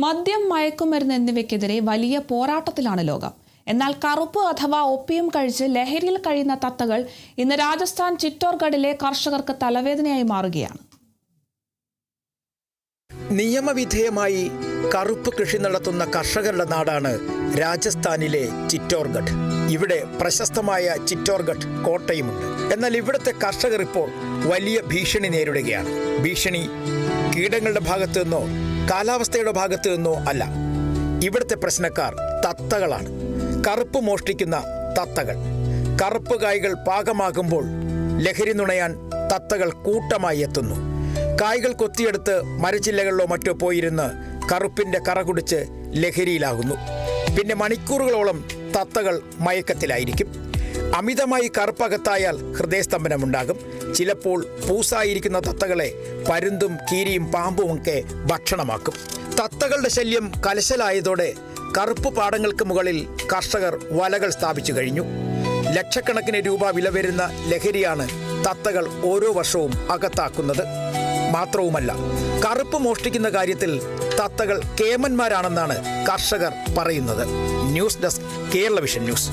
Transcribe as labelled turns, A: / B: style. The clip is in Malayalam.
A: മദ്യം, മയക്കുമരുന്ന് എന്നിവയ്ക്കെതിരെ വലിയ പോരാട്ടത്തിലാണ് ലോകം. എന്നാൽ കറുപ്പ് അഥവാ ഒപ്പിയം കഴിച്ച് ലഹരിയിൽ കഴിയുന്ന തത്തകൾ ഇന്ന് രാജസ്ഥാൻ ചിറ്റോർഗഡിലെ കർഷകർക്ക് തലവേദനയായി മാറുകയാണ്.
B: നിയമവിധേയമായി കറുപ്പ് കൃഷി നടത്തുന്ന കർഷകരുടെ നാടാണ് രാജസ്ഥാനിലെ ചിറ്റോർഗഡ്. ഇവിടെ പ്രശസ്തമായ ചിറ്റോർഗഡ് കോട്ടയുമുണ്ട്. എന്നാൽ ഇവിടുത്തെ കർഷകർ ഇപ്പോൾ വലിയ ഭീഷണി നേരിടുകയാണ്. ഭീഷണി കീടങ്ങളുടെ ഭാഗത്തു നിന്നോ കാലാവസ്ഥയുടെ ഭാഗത്തു നിന്നോ അല്ല. ഇവിടുത്തെ പ്രശ്നക്കാർ തത്തകളാണ്. കറുപ്പ് മോഷ്ടിക്കുന്ന തത്തകൾ. കറുപ്പ് കായ്കൾ പാകമാകുമ്പോൾ ലഹരി നുണയാൻ തത്തകൾ കൂട്ടമായി എത്തുന്നു. കായ്കൾ കൊത്തിയെടുത്ത് മരച്ചില്ലകളിലോ മറ്റോ പോയിരുന്ന് കറുപ്പിന്റെ കറ കുടിച്ച് ലഹരിയിലാകുന്നു. പിന്നെ മണിക്കൂറുകളോളം തത്തകൾ മയക്കത്തിലായിരിക്കും. അമിതമായി കറുപ്പകത്തായാൽ ഹൃദയസ്തംഭനമുണ്ടാകും. ചിലപ്പോൾ പൂസായിരിക്കുന്ന തത്തകളെ പരുന്തും കീരിയും പാമ്പുമൊക്കെ ഭക്ഷണമാക്കും. തത്തകളുടെ ശല്യം കലശലായതോടെ കറുപ്പ് പാടങ്ങൾക്ക് മുകളിൽ കർഷകർ വലകൾ സ്ഥാപിച്ചു കഴിഞ്ഞു. ലക്ഷക്കണക്കിന് രൂപ വില വരുന്ന ലഹരിയാണ് തത്തകൾ ഓരോ വർഷവും അകത്താക്കുന്നത്. മാത്രവുമല്ല, കറുപ്പ് മോഷ്ടിക്കുന്ന കാര്യത്തിൽ തത്തകൾ കേമന്മാരാണെന്നാണ് കർഷകർ പറയുന്നത്. News desk, Kerala vision news.